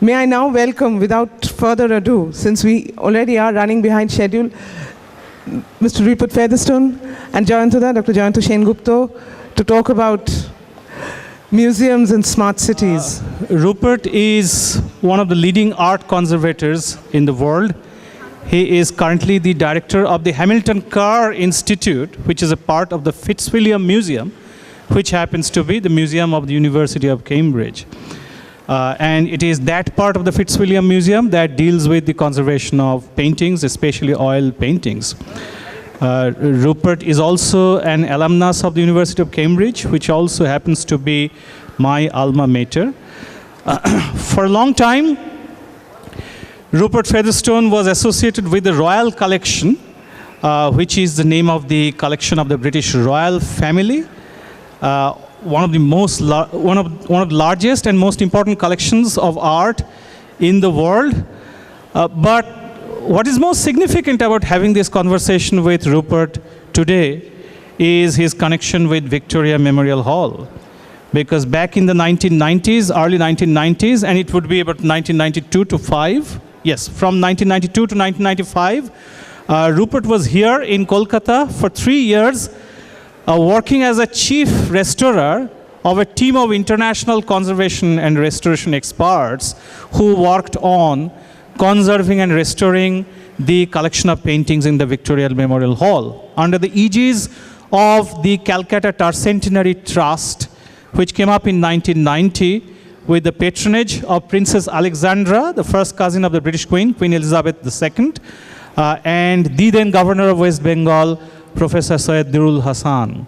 May I now welcome, without further ado, since we already are running behind schedule, Mr. Rupert Featherstone and Dr. Jayanta Sengupta to talk about museums and smart cities. Rupert is one of the leading art conservators in the world. He is currently the director of the Hamilton Carr Institute, which is a part of the Fitzwilliam Museum, which happens to be the museum of the University of Cambridge. And it is that part of the Fitzwilliam Museum that deals with the conservation of paintings, especially oil paintings. Rupert is also an alumnus of the University of Cambridge, which also happens to be my alma mater. For a long time, Rupert Featherstone was associated with the Royal Collection, which is the name of the collection of the British royal family. One of the largest and most important collections of art in the world. But what is most significant about having this conversation with Rupert today is his connection with Victoria Memorial Hall. Because back in the 1990s, early 1990s, and it would be about 1992 to 5, yes, from 1992 to 1995, Rupert was here in Kolkata for 3 years, working as a chief restorer of a team of international conservation and restoration experts who worked on conserving and restoring the collection of paintings in the Victoria Memorial Hall under the aegis of the Calcutta Tercentenary Trust, which came up in 1990 with the patronage of Princess Alexandra, the first cousin of the British Queen, Queen Elizabeth II, and the then governor of West Bengal, Professor Syed Nurul Hasan.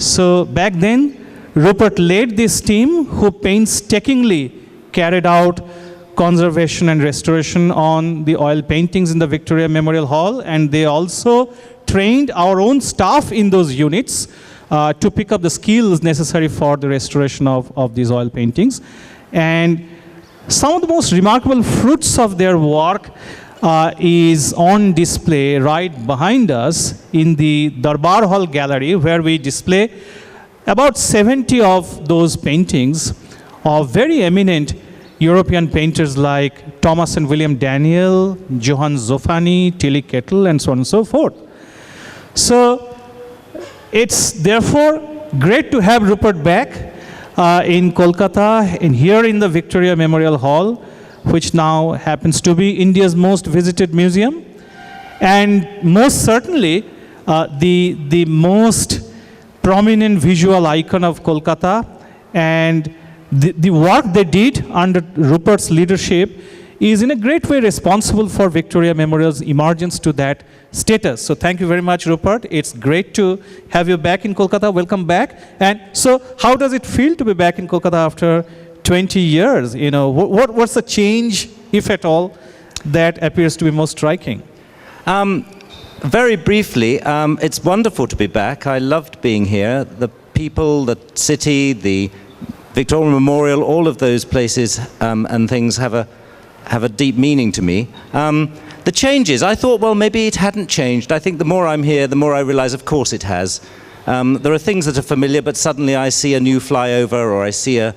So back then, Rupert led this team who painstakingly carried out conservation and restoration on the oil paintings in the Victoria Memorial Hall, and they also trained our own staff in those units to pick up the skills necessary for the restoration of these oil paintings. And some of the most remarkable fruits of their work is on display right behind us in the Darbar Hall Gallery, where we display about 70 of those paintings of very eminent European painters like Thomas and William Daniel, Johann Zoffany, Tilly Kettle, and so on and so forth. So it's therefore great to have Rupert back in Kolkata, here in the Victoria Memorial Hall, which now happens to be India's most visited museum, and most certainly the most prominent visual icon of Kolkata. And the work they did under Rupert's leadership is in a great way responsible for Victoria Memorial's emergence to that status. So thank you very much, Rupert. It's great to have you back in Kolkata. Welcome back. And so how does it feel to be back in Kolkata after 20 years? You know, what's the change, if at all, that appears to be most striking? Very briefly, it's wonderful to be back. I loved being here. The people, the city, the Victoria Memorial, all of those places and things have a deep meaning to me. The changes, I thought, well, maybe it hadn't changed. I think the more I'm here, the more I realize, of course it has. There are things that are familiar, but suddenly I see a new flyover, or I see a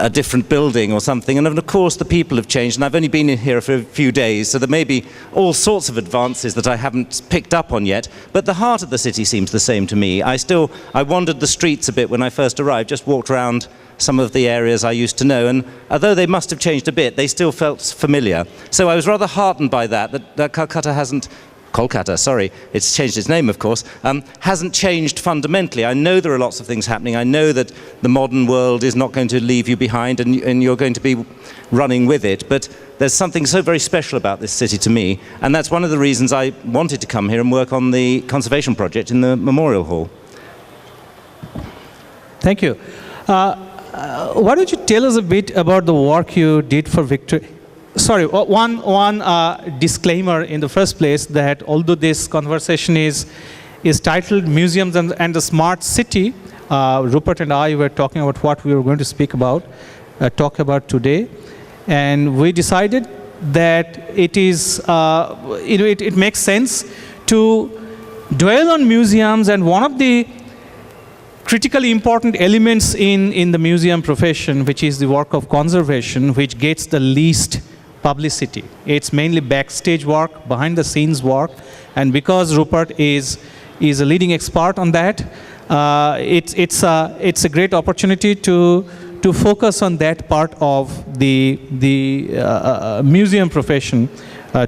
different building or something, and of course the people have changed, and I've only been in here for a few days, so there may be all sorts of advances that I haven't picked up on yet, but the heart of the city seems the same to me. I wandered the streets a bit when I first arrived, just walked around some of the areas I used to know, and although they must have changed a bit, they still felt familiar. So I was rather heartened by that Kolkata, sorry, it's changed its name, of course, hasn't changed fundamentally. I know there are lots of things happening. I know that the modern world is not going to leave you behind, and you're going to be running with it. But there's something so very special about this city to me, and that's one of the reasons I wanted to come here and work on the conservation project in the Memorial Hall. Thank you. Why don't you tell us a bit about the work you did for Victoria? Sorry, one disclaimer in the first place, that although this conversation is titled Museums and the Smart City, Rupert and I were talking about what we were going to talk about today, and we decided that it is, it makes sense to dwell on museums, and one of the critically important elements in the museum profession, which is the work of conservation, which gets the least publicity. It's mainly backstage work, behind the scenes work, and because Rupert is a leading expert on that, it's a great opportunity to focus on that part of the museum profession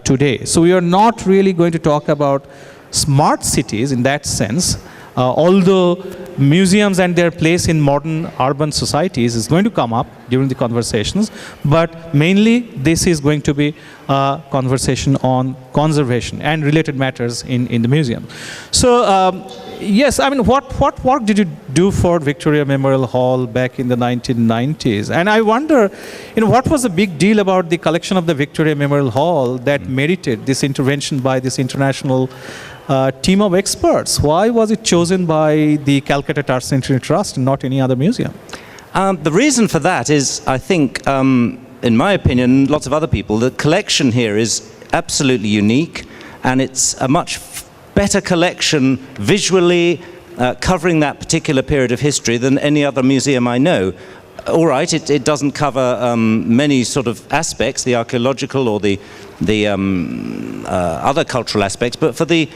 today. So we are not really going to talk about smart cities in that sense, although museums and their place in modern urban societies is going to come up during the conversations, but mainly this is going to be a conversation on conservation and related matters in the museum. So yes, I mean, what work did you do for Victoria Memorial Hall back in the 1990s? And I wonder, what was the big deal about the collection of the Victoria Memorial Hall that merited this intervention by this international team of experts? Why was it chosen by the Calcutta Art Century Trust and not any other museum? The reason for that is, I think, in my opinion, lots of other people, the collection here is absolutely unique, and it's a much better collection visually covering that particular period of history than any other museum I know. All right, it doesn't cover many sort of aspects, the archaeological or the other cultural aspects, but for the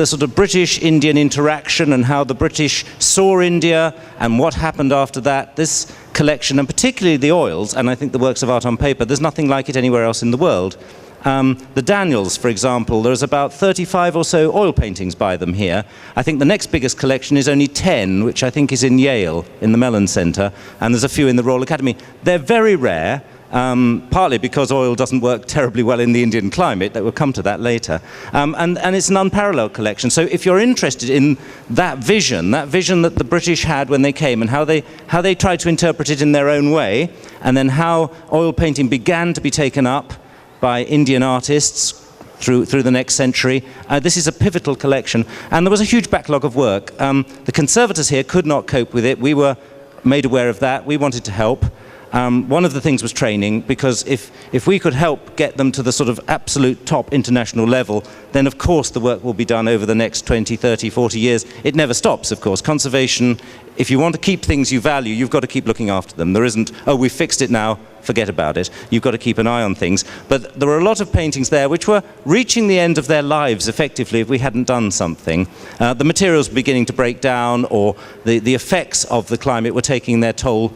sort of British-Indian interaction and how the British saw India and what happened after that, this collection, and particularly the oils, and I think the works of art on paper, there's nothing like it anywhere else in the world. The Daniels, for example, there's about 35 or so oil paintings by them here. I think the next biggest collection is only 10, which I think is in Yale, in the Mellon Centre, and there's a few in the Royal Academy. They're very rare, partly because oil doesn't work terribly well in the Indian climate, that we'll come to that later, and it's an unparalleled collection. So if you're interested in that vision that the British had when they came, and how they tried to interpret it in their own way, and then how oil painting began to be taken up by Indian artists through the next century. This is a pivotal collection, and there was a huge backlog of work. The conservators here could not cope with it. We were made aware of that. We wanted to help. One of the things was training, because if we could help get them to the sort of absolute top international level, then of course the work will be done over the next 20, 30, 40 years. It never stops, of course. Conservation, if you want to keep things you value, you've got to keep looking after them. There isn't, oh, we've fixed it now, forget about it. You've got to keep an eye on things. But there were a lot of paintings there which were reaching the end of their lives effectively if we hadn't done something. The materials were beginning to break down, or the effects of the climate were taking their toll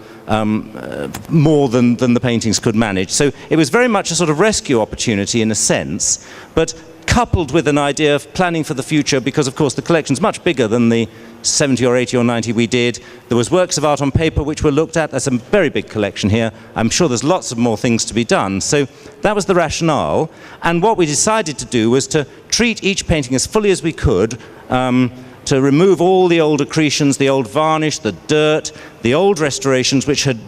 more than the paintings could manage. So it was very much a sort of rescue opportunity in a sense, but coupled with an idea of planning for the future, because of course the collection's much bigger than the 70 or 80 or 90 we did. There was works of art on paper which were looked at. There's a very big collection here. I'm sure there's lots of more things to be done. So that was the rationale, and what we decided to do was to treat each painting as fully as we could, to remove all the old accretions, the old varnish, the dirt, the old restorations which had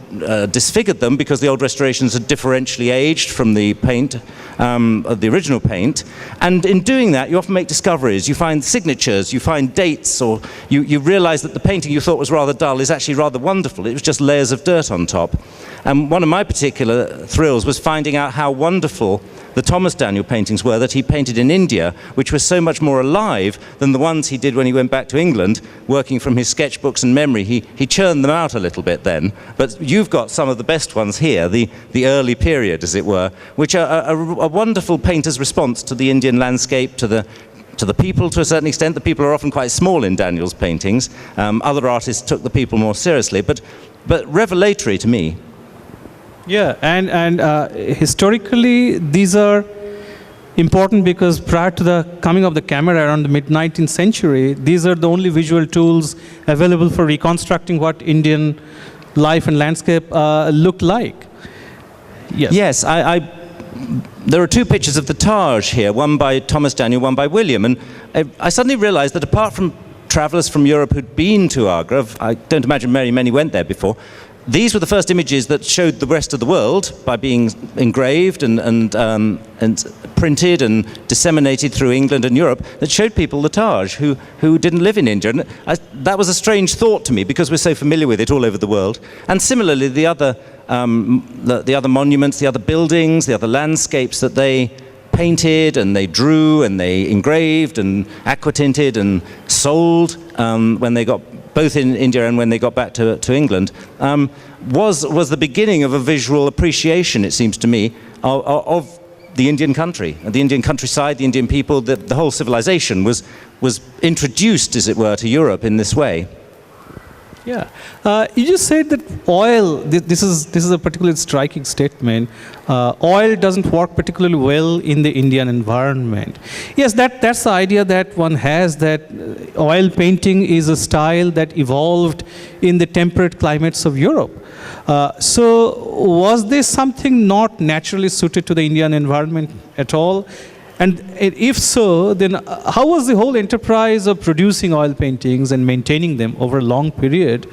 disfigured them, because the old restorations had differentially aged from the paint, of the original paint. And in doing that, you often make discoveries. You find signatures, you find dates, or you realize that the painting you thought was rather dull is actually rather wonderful. It was just layers of dirt on top. And one of my particular thrills was finding out how wonderful the Thomas Daniel paintings were that he painted in India, which were so much more alive than the ones he did when he went back to England, working from his sketchbooks and memory. He churned them out a little bit then, but you've got some of the best ones here, the early period, as it were, which are a wonderful painter's response to the Indian landscape, to the people to a certain extent. The people are often quite small in Daniel's paintings. Other artists took the people more seriously, but revelatory to me. Yeah, and historically these are important because prior to the coming of the camera around the mid-19th century, these are the only visual tools available for reconstructing what Indian life and landscape looked like. Yes. Yes, there are two pictures of the Taj here, one by Thomas Daniel, one by William, and I suddenly realized that apart from travelers from Europe who'd been to Agra, I don't imagine very many went there before, these were the first images that showed the rest of the world by being engraved and printed and disseminated through England and Europe, that showed people the Taj who didn't live in India. And that was a strange thought to me, because we're so familiar with it all over the world. And similarly, the other monuments, the other buildings, the other landscapes that they painted and they drew and they engraved and aquatinted and sold when they got both in India and when they got back to England, was the beginning of a visual appreciation, it seems to me, of the Indian country, the Indian countryside, the Indian people. The whole civilization was introduced, as it were, to Europe in this way. Yeah, you just said that oil. This is a particularly striking statement. Oil doesn't work particularly well in the Indian environment. Yes, that's the idea that one has, that oil painting is a style that evolved in the temperate climates of Europe. So was this something not naturally suited to the Indian environment at all? And if so, then how was the whole enterprise of producing oil paintings and maintaining them over a long period?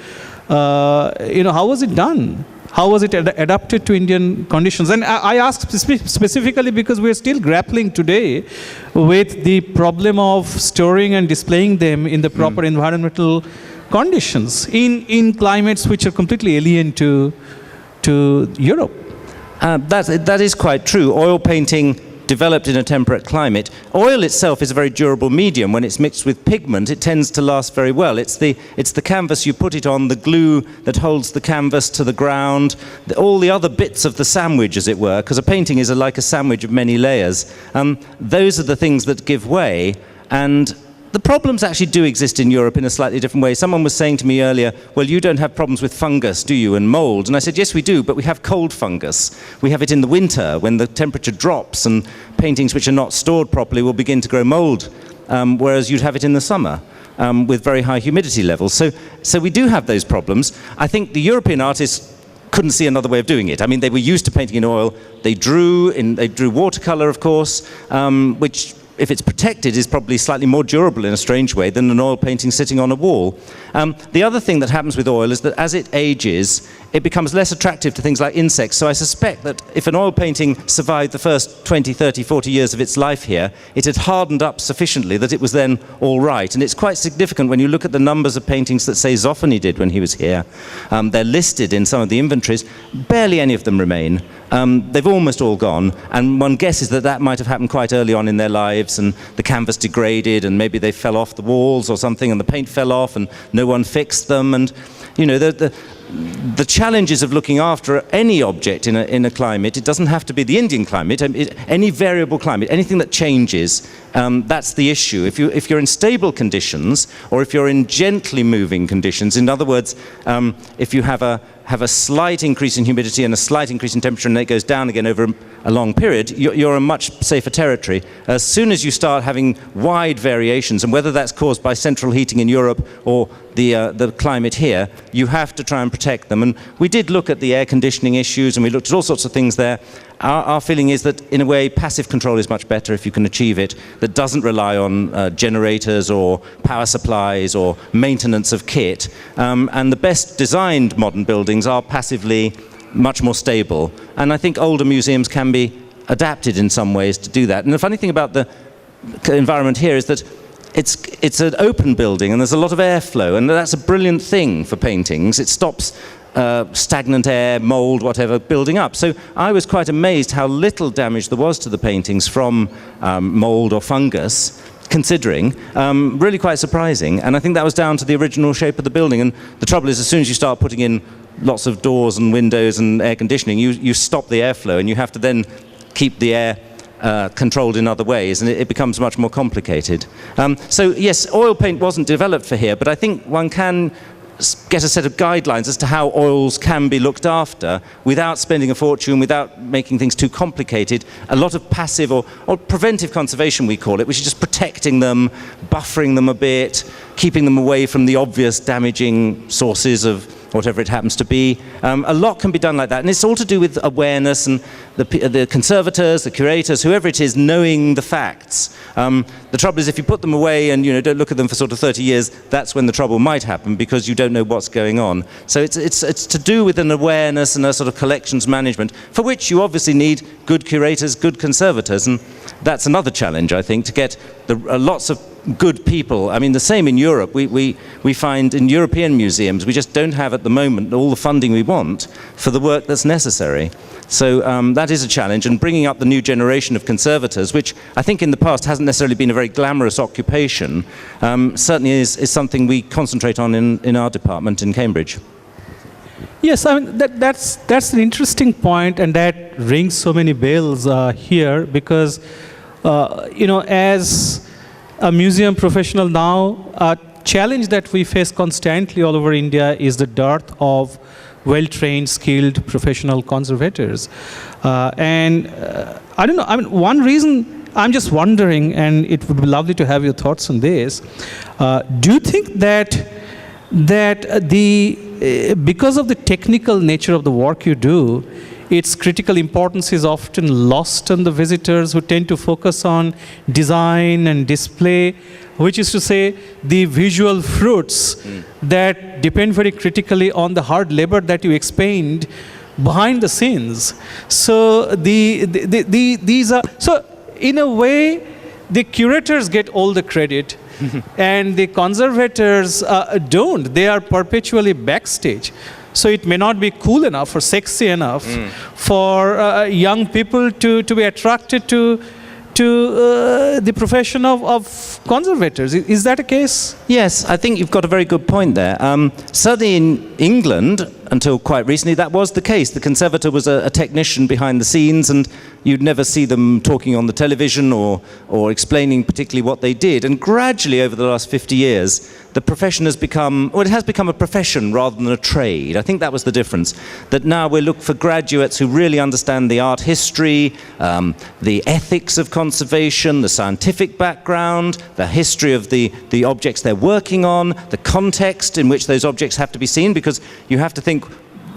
How was it done? How was it adapted to Indian conditions? And I ask specifically because we're still grappling today with the problem of storing and displaying them in the proper environmental conditions in climates which are completely alien to Europe. That is quite true. Oil painting developed in a temperate climate. Oil itself is a very durable medium. When it's mixed with pigment, it tends to last very well. It's the canvas you put it on, the glue that holds the canvas to the ground, all the other bits of the sandwich, as it were, because a painting is like a sandwich of many layers. Those are the things that give way, and the problems actually do exist in Europe in a slightly different way. Someone was saying to me earlier, well, you don't have problems with fungus, do you, and mold? And I said, yes, we do, but we have cold fungus. We have it in the winter when the temperature drops and paintings which are not stored properly will begin to grow mold, whereas you'd have it in the summer with very high humidity levels. So we do have those problems. I think the European artists couldn't see another way of doing it. I mean, they were used to painting in oil. They drew watercolor, of course, which, if it's protected, is probably slightly more durable in a strange way than an oil painting sitting on a wall. The other thing that happens with oil is that as it ages, it becomes less attractive to things like insects. So I suspect that if an oil painting survived the first 20, 30, 40 years of its life here, it had hardened up sufficiently that it was then all right. And it's quite significant when you look at the numbers of paintings that, say, Zoffany did when he was here. They're listed in some of the inventories. Barely any of them remain. They've almost all gone, and one guesses that might have happened quite early on in their lives, and the canvas degraded, and maybe they fell off the walls or something, and the paint fell off, and no one fixed them. And the challenges of looking after any object in a climate, it doesn't have to be the Indian climate, any variable climate, anything that changes, that's the issue. If you're in stable conditions, or if you're in gently moving conditions, in other words, if you have a slight increase in humidity and a slight increase in temperature, and it goes down again over a long period, you're in much safer territory. As soon as you start having wide variations, and whether that's caused by central heating in Europe or the climate here, you have to try and protect them. And we did look at the air conditioning issues, and we looked at all sorts of things there. Our feeling is that, in a way, passive control is much better if you can achieve it, that doesn't rely on generators or power supplies or maintenance of kit. And the best designed modern buildings are passively much more stable. And I think older museums can be adapted in some ways to do that. And the funny thing about the environment here is that it's an open building and there's a lot of airflow, and that's a brilliant thing for paintings. It stops stagnant air, mold, whatever, building up. So I was quite amazed how little damage there was to the paintings from mold or fungus, considering. Really quite surprising. And I think that was down to the original shape of the building. And the trouble is, as soon as you start putting in lots of doors and windows and air conditioning, you stop the airflow, and you have to then keep the air controlled in other ways, and it becomes much more complicated. So yes, oil paint wasn't developed for here, but I think one can get a set of guidelines as to how oils can be looked after without spending a fortune, without making things too complicated. A lot of passive or preventive conservation, we call it, which is just protecting them, buffering them a bit, keeping them away from the obvious damaging sources of whatever it happens to be. A lot can be done like that, and it's all to do with awareness and the conservators, the curators, whoever it is, knowing the facts. The trouble is, if you put them away and don't look at them for sort of 30 years, that's when the trouble might happen, because you don't know what's going on. So it's to do with an awareness and a sort of collections management, for which you obviously need good curators, good conservators, and that's another challenge, I think, to get lots of good people. I mean, the same in Europe. We find in European museums, we just don't have at the moment all the funding we want for the work that's necessary. So that is a challenge, and bringing up the new generation of conservators, which I think in the past hasn't necessarily been a very glamorous occupation, certainly is something we concentrate on in our department in Cambridge. Yes, I mean, that's an interesting point, and that rings so many bells here, because, as a museum professional now, a challenge that we face constantly all over India is the dearth of well-trained, skilled professional conservators. I don't know, I mean, one reason, I'm just wondering, and it would be lovely to have your thoughts on this, do you think that because of the technical nature of the work you do, its critical importance is often lost on the visitors who tend to focus on design and display, which is to say the visual fruits that depend very critically on the hard labor that you expend behind the scenes. So these are, so in a way, the curators get all the credit and the conservators don't. They are perpetually backstage. So it may not be cool enough or sexy enough for young people to be attracted to the profession of conservators. Is that a case? Yes, I think you've got a very good point there. Certainly in England, until quite recently, that was the case. The conservator was a technician behind the scenes, and you'd never see them talking on the television or explaining particularly what they did. And gradually, over the last 50 years, the profession has become, well, it has become a profession rather than a trade. I think that was the difference. That now we look for graduates who really understand the art history, the ethics of conservation, the scientific background, the history of the objects they're working on, the context in which those objects have to be seen, because you have to think,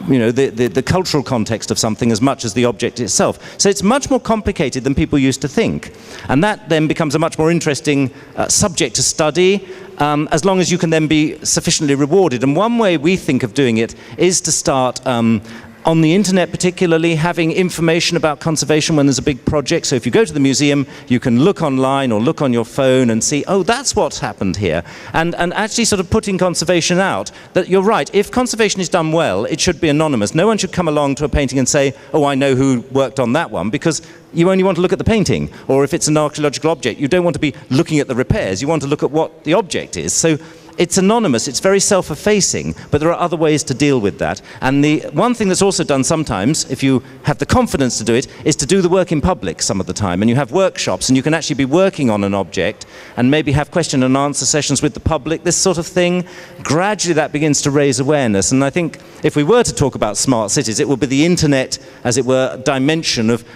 the cultural context of something as much as the object itself. So it's much more complicated than people used to think. And that then becomes a much more interesting subject to study, as long as you can then be sufficiently rewarded. And one way we think of doing it is to start on the internet, particularly having information about conservation when there's a big project. So if you go to the museum, you can look online or look on your phone and see, oh, that's what's happened here. And actually sort of putting conservation out, that you're right, if conservation is done well, it should be anonymous. No one should come along to a painting and say, oh, I know who worked on that one, because you only want to look at the painting. Or if it's an archaeological object, you don't want to be looking at the repairs, you want to look at what the object is. So it's anonymous, it's very self-effacing, but there are other ways to deal with that. And the one thing that's also done sometimes, if you have the confidence to do it, is to do the work in public some of the time. And you have workshops, and you can actually be working on an object, and maybe have question and answer sessions with the public, this sort of thing. Gradually that begins to raise awareness. And I think if we were to talk about smart cities, it would be the internet, as it were, dimension of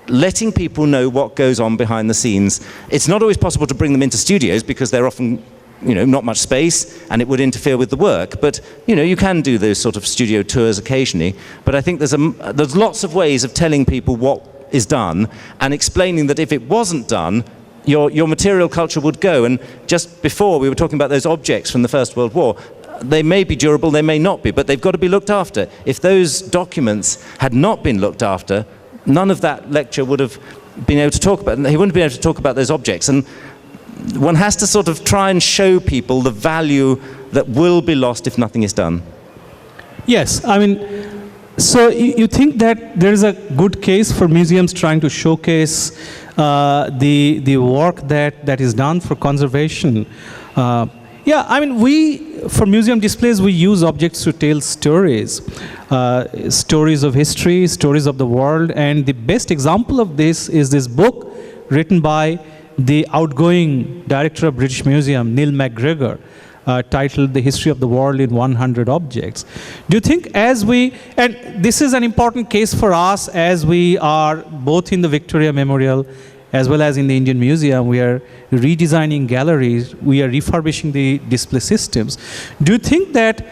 letting people know what goes on behind the scenes. It's not always possible to bring them into studios, because they're often not much space, and it would interfere with the work. But you can do those sort of studio tours occasionally. But I think there's lots of ways of telling people what is done, and explaining that if it wasn't done, your material culture would go. And just before we were talking about those objects from the First World War. They may be durable, they may not be, but they've got to be looked after. If those documents had not been looked after, none of that lecture would have been able to talk about. He wouldn't be able to talk about those objects. And one has to sort of try and show people the value that will be lost if nothing is done. Yes, I mean, so you think that there is a good case for museums trying to showcase the work that is done for conservation. Yeah, I mean, for museum displays, we use objects to tell stories, stories of history, stories of the world, and the best example of this is this book written by the outgoing director of British Museum, Neil MacGregor, titled The History of the World in 100 Objects. Do you think and this is an important case for us as we are both in the Victoria Memorial as well as in the Indian Museum, we are redesigning galleries, we are refurbishing the display systems. Do you think that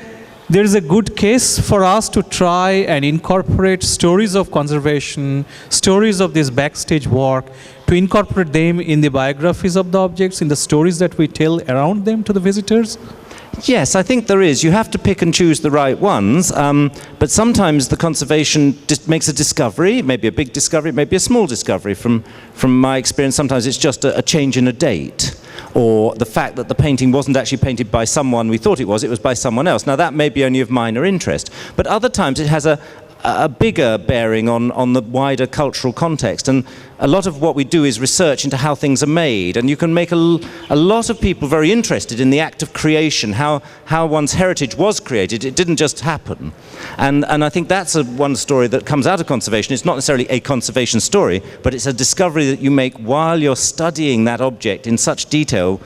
there is a good case for us to try and incorporate stories of conservation, stories of this backstage work, to incorporate them in the biographies of the objects, in the stories that we tell around them to the visitors? Yes, I think there is. You have to pick and choose the right ones, but sometimes the conservation makes a discovery, maybe a big discovery, maybe a small discovery. From my experience, sometimes it's just a change in a date, or the fact that the painting wasn't actually painted by someone we thought it was by someone else. Now that may be only of minor interest, but other times it has a bigger bearing on the wider cultural context. And a lot of what we do is research into how things are made, and you can make a lot of people very interested in the act of creation, how one's heritage was created. It didn't just happen. And I think that's one story that comes out of conservation. It's not necessarily a conservation story, but it's a discovery that you make while you're studying that object in such detail,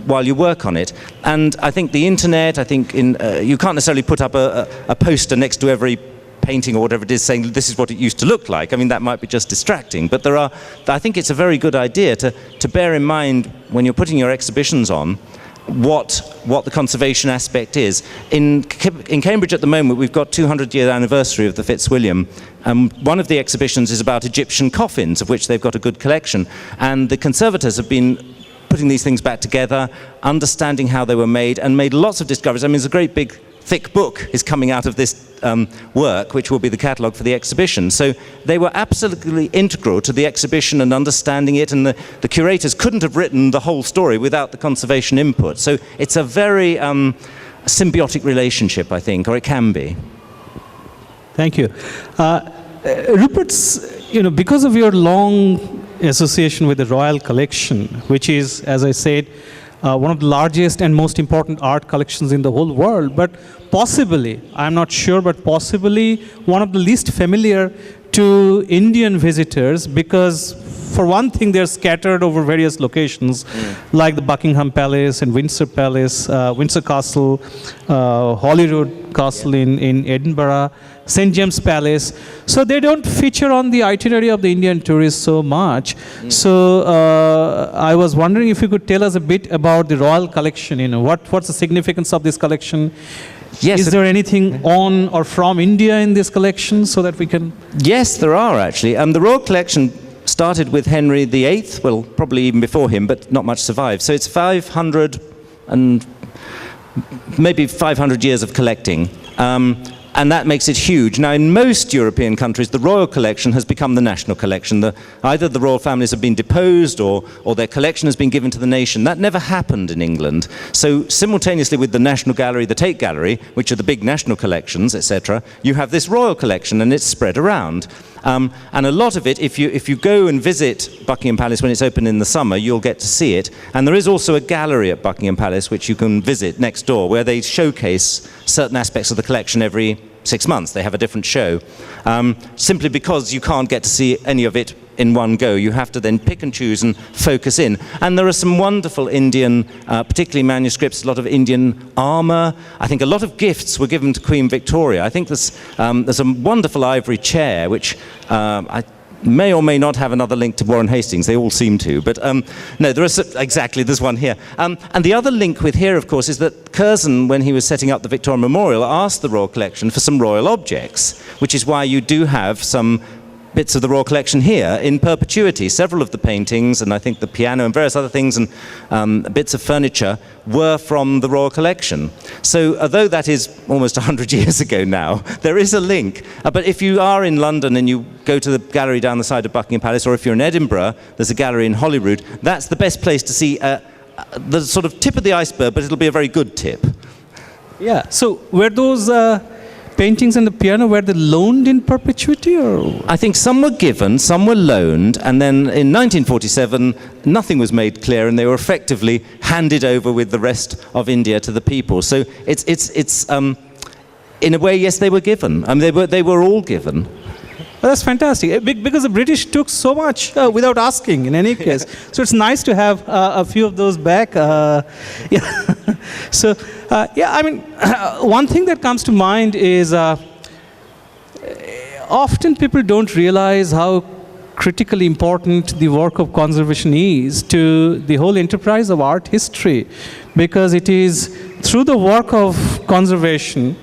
while you work on it. And I think the internet, you can't necessarily put up a poster next to every painting or whatever it is saying this is what it used to look like. I mean, that might be just distracting, but I think it's a very good idea to bear in mind when you're putting your exhibitions on what the conservation aspect is. In Cambridge at the moment, we've got 200-year anniversary of the Fitzwilliam. One of the exhibitions is about Egyptian coffins, of which they've got a good collection, and the conservators have been putting these things back together, understanding how they were made, and made lots of discoveries. I mean, there's a great big thick book is coming out of this work, which will be the catalogue for the exhibition. So they were absolutely integral to the exhibition and understanding it, and the curators couldn't have written the whole story without the conservation input. So it's a very symbiotic relationship, I think, or it can be. Thank you. Rupert's, because of your long association with the Royal Collection, which is, as I said, one of the largest and most important art collections in the whole world, but possibly, I'm not sure, but possibly one of the least familiar to Indian visitors, because for one thing, they're scattered over various locations, like the Buckingham Palace and Windsor Palace, Windsor Castle, Holyrood Castle in Edinburgh, St. James Palace. So they don't feature on the itinerary of the Indian tourists so much. So I was wondering if you could tell us a bit about the Royal Collection. What's the significance of this collection? Yes. Is there anything on or from India in this collection so that we can... Yes, there are actually. The Royal Collection started with Henry VIII, well, probably even before him, but not much survived. So it's 500 and maybe 500 years of collecting. And that makes it huge. Now, in most European countries, the royal collection has become the national collection. Either the royal families have been deposed or their collection has been given to the nation. That never happened in England. So simultaneously with the National Gallery, the Tate Gallery, which are the big national collections, etc., you have this royal collection, and it's spread around. And a lot of it, if you go and visit Buckingham Palace when it's open in the summer, you'll get to see it. And there is also a gallery at Buckingham Palace which you can visit next door, where they showcase certain aspects of the collection every 6 months. They have a different show, simply because you can't get to see any of it in one go. You have to then pick and choose and focus in. And there are some wonderful Indian, particularly manuscripts, a lot of Indian armor. I think a lot of gifts were given to Queen Victoria. I think there's a wonderful ivory chair, which I may or may not have another link to Warren Hastings. They all seem to, but no, there is exactly, there's one here. And the other link with here, of course, is that Curzon, when he was setting up the Victorian Memorial, asked the Royal Collection for some royal objects, which is why you do have some bits of the Royal Collection here in perpetuity. Several of the paintings, and I think the piano and various other things, and bits of furniture were from the Royal Collection. So although that is almost 100 years ago now, there is a link. But if you are in London and you go to the gallery down the side of Buckingham Palace, or if you're in Edinburgh, there's a gallery in Holyrood, that's the best place to see the sort of tip of the iceberg, but it'll be a very good tip. Yeah, so were those paintings and the piano, were they loaned in perpetuity, or? I think some were given, some were loaned, and then in 1947 nothing was made clear, and they were effectively handed over with the rest of India to the people. So it's in a way, yes, they were given. I mean, they were all given. Well, that's fantastic, because the British took so much without asking, in any case. So it's nice to have a few of those back. Yeah. So, yeah, I mean, one thing that comes to mind is often people don't realize how critically important the work of conservation is to the whole enterprise of art history, because it is through the work of conservation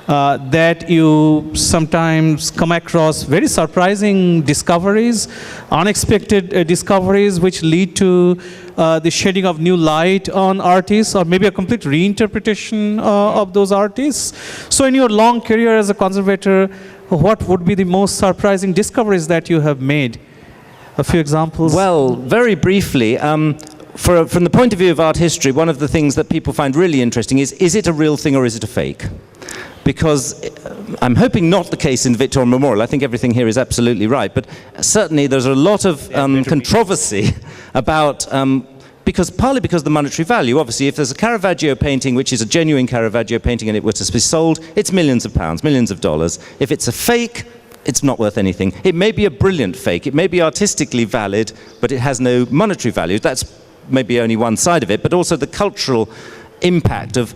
that you sometimes come across very surprising discoveries, unexpected discoveries which lead to the shedding of new light on artists, or maybe a complete reinterpretation of those artists. So in your long career as a conservator, what would be the most surprising discoveries that you have made? A few examples? Well, very briefly, from the point of view of art history, one of the things that people find really interesting is it a real thing or is it a fake? because I'm hoping not the case in the Victoria Memorial. I think everything here is absolutely right, but certainly there's a lot of controversy about partly because of the monetary value. Obviously, if there's a Caravaggio painting, which is a genuine Caravaggio painting, and it were to be sold, it's millions of pounds, millions of dollars. If it's a fake, it's not worth anything. It may be a brilliant fake, it may be artistically valid, but it has no monetary value. That's maybe only one side of it, but also the cultural impact of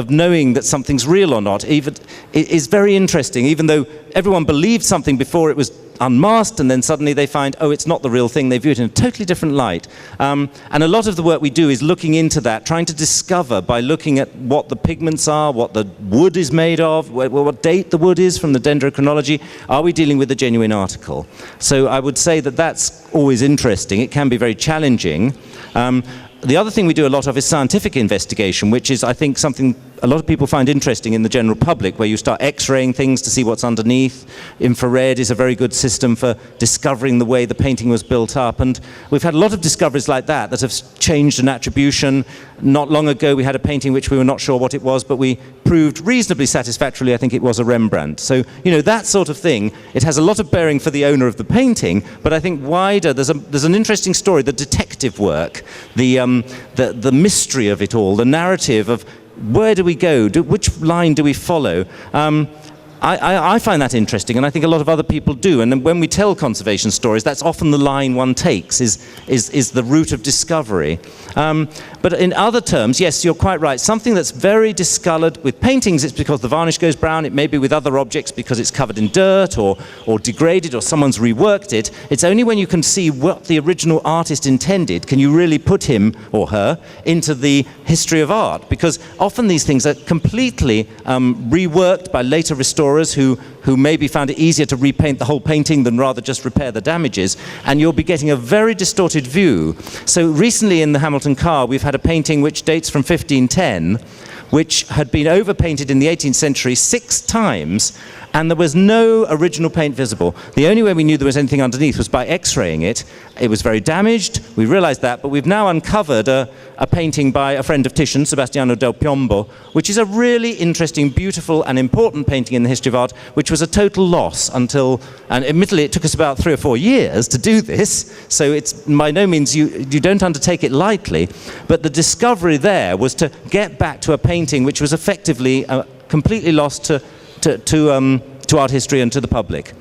knowing that something's real or not even is very interesting, even though everyone believed something before it was unmasked, and then suddenly they find, oh, it's not the real thing. They view it in a totally different light. And a lot of the work we do is looking into that, trying to discover by looking at what the pigments are, what the wood is made of, what date the wood is from the dendrochronology. Are we dealing with a genuine article? So I would say that that's always interesting. It can be very challenging. The other thing we do a lot of is scientific investigation, which is, I think, something a lot of people find interesting in the general public, where you start x-raying things to see what's underneath. Infrared is a very good system for discovering the way the painting was built up, and we've had a lot of discoveries like that have changed an attribution. Not long ago we had a painting which we were not sure what it was, but we proved reasonably satisfactorily I think it was a Rembrandt. So, you know, that sort of thing, it has a lot of bearing for the owner of the painting, but I think wider, there's an interesting story, the detective work, the mystery of it all, the narrative of where do we go, which line do we follow? I find that interesting, and I think a lot of other people do. And then when we tell conservation stories, that's often the line one takes, is the route of discovery. But in other terms, yes, you're quite right. Something that's very discolored, with paintings it's because the varnish goes brown. It may be with other objects because it's covered in dirt or degraded, or someone's reworked it. It's only when you can see what the original artist intended can you really put him or her into the history of art, because often these things are completely reworked by later restorers who maybe found it easier to repaint the whole painting than rather just repair the damages, and you'll be getting a very distorted view. So recently in the Hamilton Car we've had a painting which dates from 1510, which had been overpainted in the 18th century 6 times, and there was no original paint visible. The only way we knew there was anything underneath was by x-raying it. It was very damaged, we realized that, but we've now uncovered a painting by a friend of Titian, Sebastiano del Piombo, which is a really interesting, beautiful and important painting in the history of art, which was a total loss until, and admittedly it took us about 3 or 4 years to do this, so it's by no means, you don't undertake it lightly, but the discovery there was to get back to a painting which was effectively completely lost to art history and to the public.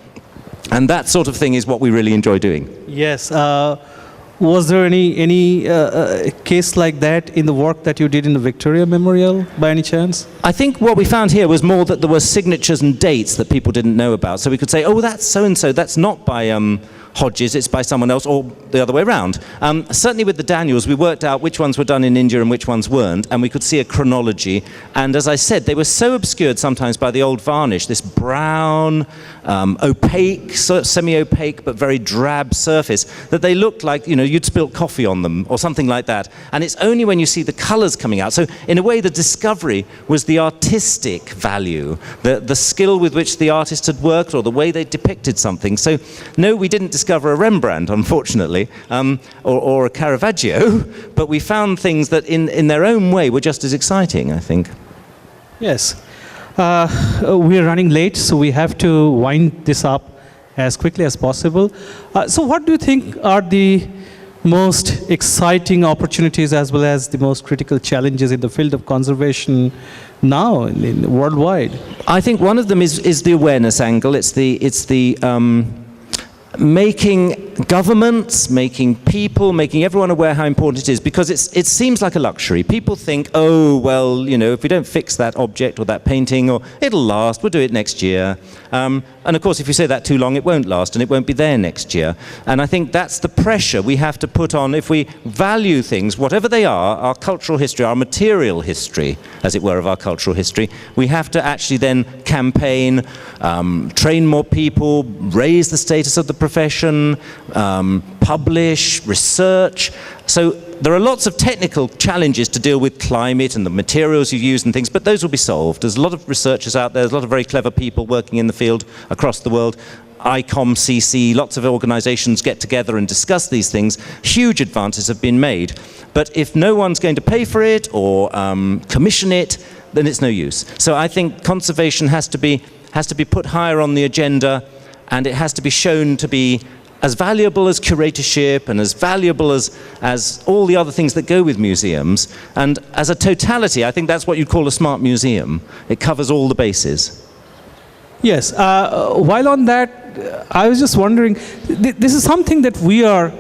And that sort of thing is what we really enjoy doing. Yes. Was there any case like that in the work that you did in the Victoria Memorial, by any chance? I think what we found here was more that there were signatures and dates that people didn't know about. So we could say, oh, that's so-and-so, that's not by Hodges, it's by someone else, or the other way around. Certainly with the Daniels, we worked out which ones were done in India and which ones weren't, and we could see a chronology. And as I said, they were so obscured sometimes by the old varnish, this brown, opaque, semi-opaque, but very drab surface, that they looked like, you know, you'd spilt coffee on them, or something like that. And it's only when you see the colors coming out. So in a way, the discovery was the artistic value, the skill with which the artist had worked, or the way they depicted something. So no, we didn't discover a Rembrandt, unfortunately, or a Caravaggio, but we found things that in their own way were just as exciting, I think. Yes. We are running late, so we have to wind this up as quickly as possible. So what do you think are the most exciting opportunities as well as the most critical challenges in the field of conservation now worldwide? I think one of them is the awareness angle. It's the making governments, making people, making everyone aware how important it is, because it seems like a luxury. People think, oh, well, you know, if we don't fix that object or that painting, or it'll last, we'll do it next year. And of course, if you say that too long, it won't last and it won't be there next year. And I think that's the pressure we have to put on if we value things, whatever they are, our cultural history, our material history, as it were, of our cultural history. We have to actually then campaign, train more people, raise the status of the profession, publish, research. So there are lots of technical challenges to deal with climate and the materials you use and things, but those will be solved. There's a lot of researchers out there, there's a lot of very clever people working in the field across the world. ICOM-CC, lots of organizations get together and discuss these things. Huge advances have been made. But if no one's going to pay for it or commission it, then it's no use. So I think conservation has to be put higher on the agenda, and it has to be shown to be as valuable as curatorship and as valuable as all the other things that go with museums. And as a totality, I think that's what you'd call a smart museum. It covers all the bases. Yes. While on that, I was just wondering, this is something that we are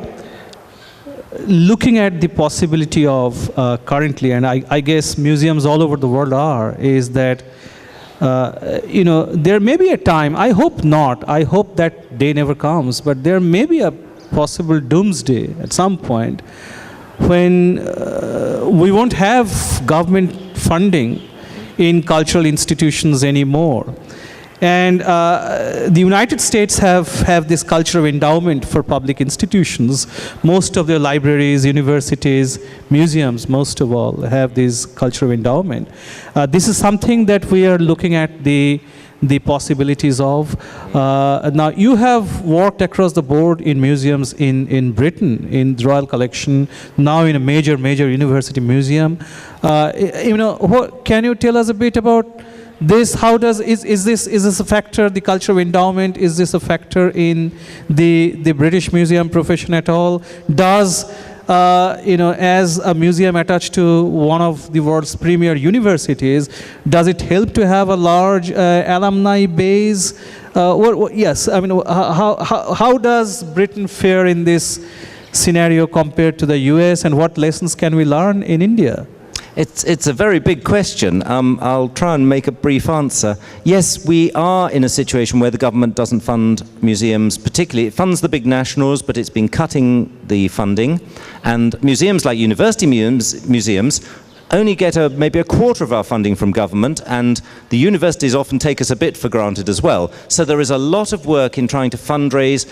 looking at the possibility of currently, and I guess museums all over the world is that there may be a time, I hope not, I hope that day never comes, but there may be a possible doomsday at some point when we won't have government funding in cultural institutions anymore. And the United States have this culture of endowment for public institutions. Most of their libraries, universities, museums, most of all, have this culture of endowment. This is something that we are looking at the possibilities of. Now, you have worked across the board in museums in Britain, in the Royal Collection, now in a major university museum. Can you tell us a bit about this? How is this a factor, the culture of endowment? Is this a factor in the British museum profession at all? Does as a museum attached to one of the world's premier universities, does it help to have a large alumni base? Yes, I mean, how does Britain fare in this scenario compared to the US, and what lessons can we learn in India? It's a very big question. I'll try and make a brief answer. Yes, we are in a situation where the government doesn't fund museums particularly. It funds the big nationals, but it's been cutting the funding. And museums like university museums only get maybe a quarter of our funding from government, and the universities often take us a bit for granted as well. So there is a lot of work in trying to fundraise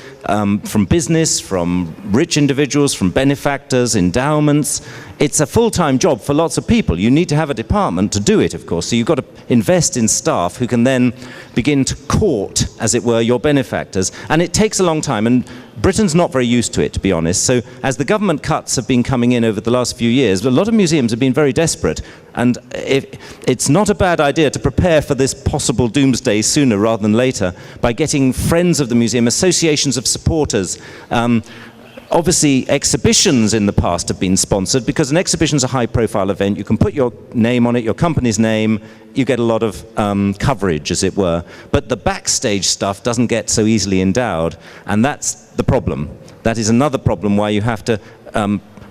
from business, from rich individuals, from benefactors, endowments. It's a full-time job for lots of people. You need to have a department to do it, of course. So you've got to invest in staff who can then begin to court, as it were, your benefactors. And it takes a long time, and Britain's not very used to it, to be honest. So as the government cuts have been coming in over the last few years, a lot of museums have been very desperate. And it's not a bad idea to prepare for this possible doomsday sooner rather than later by getting friends of the museum, associations of supporters. Obviously, exhibitions in the past have been sponsored because an exhibition is a high-profile event. You can put your name on it, your company's name. You get a lot of coverage, as it were. But the backstage stuff doesn't get so easily endowed, and that's the problem. That is another problem why you have to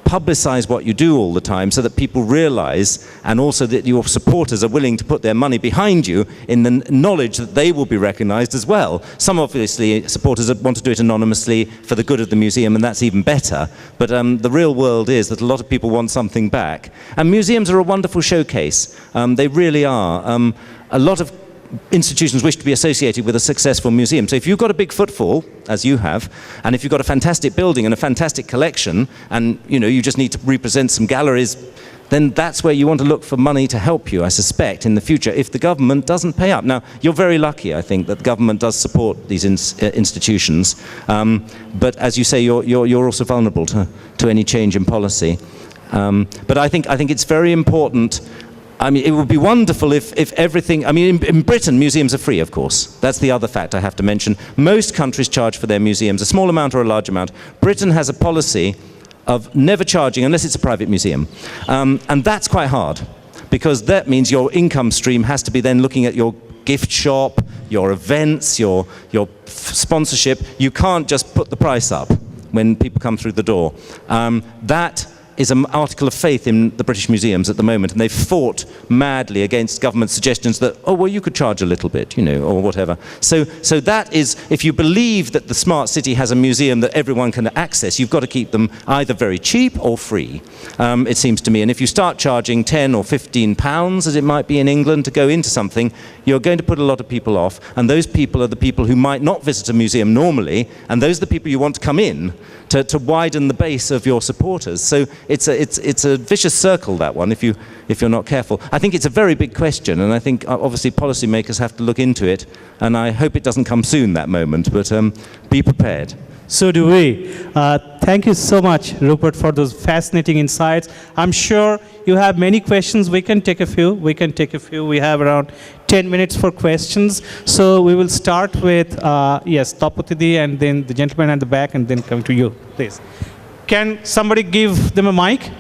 publicize what you do all the time so that people realize, and also that your supporters are willing to put their money behind you in the knowledge that they will be recognized as well. Some obviously supporters want to do it anonymously for the good of the museum, and that's even better. But the real world is that a lot of people want something back. And museums are a wonderful showcase. They really are. A lot of institutions wish to be associated with a successful museum. So if you've got a big footfall, as you have, and if you've got a fantastic building and a fantastic collection, and you just need to represent some galleries, then that's where you want to look for money to help you, I suspect, in the future, if the government doesn't pay up. Now, you're very lucky, I think, that the government does support these institutions. But as you say, you're also vulnerable to any change in policy. But I think it's very important. I mean, it would be wonderful if everything, I mean, in Britain, museums are free, of course. That's the other fact I have to mention. Most countries charge for their museums, a small amount or a large amount. Britain has a policy of never charging unless it's a private museum. And that's quite hard, because that means your income stream has to be then looking at your gift shop, your events, your sponsorship. You can't just put the price up when people come through the door. That is an article of faith in the British museums at the moment, and they've fought madly against government suggestions that, oh, well, you could charge a little bit, or whatever. So that is, if you believe that the smart city has a museum that everyone can access, you've got to keep them either very cheap or free, it seems to me. And if you start charging 10 or 15 pounds, as it might be in England, to go into something, you're going to put a lot of people off, and those people are the people who might not visit a museum normally, and those are the people you want to come in to widen the base of your supporters. So it's a vicious circle, that one, if you're not careful. I think it's a very big question, and I think obviously policymakers have to look into it, and I hope it doesn't come soon, that moment, but be prepared. So do we. Thank you so much, Rupert, for those fascinating insights. I'm sure you have many questions. We can take a few. We have around 10 minutes for questions. So we will start with, yes, Tapatidi, and then the gentleman at the back, and then come to you, please. Can somebody give them a mic?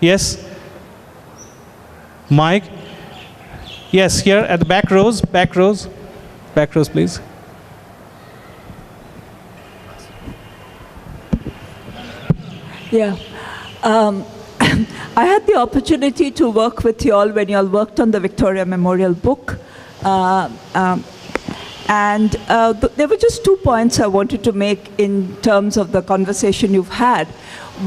Yes? Mic? Yes, here at the back rows, please. Yeah. I had the opportunity to work with you all when you all worked on the Victoria Memorial book. There were just 2 points I wanted to make in terms of the conversation you've had.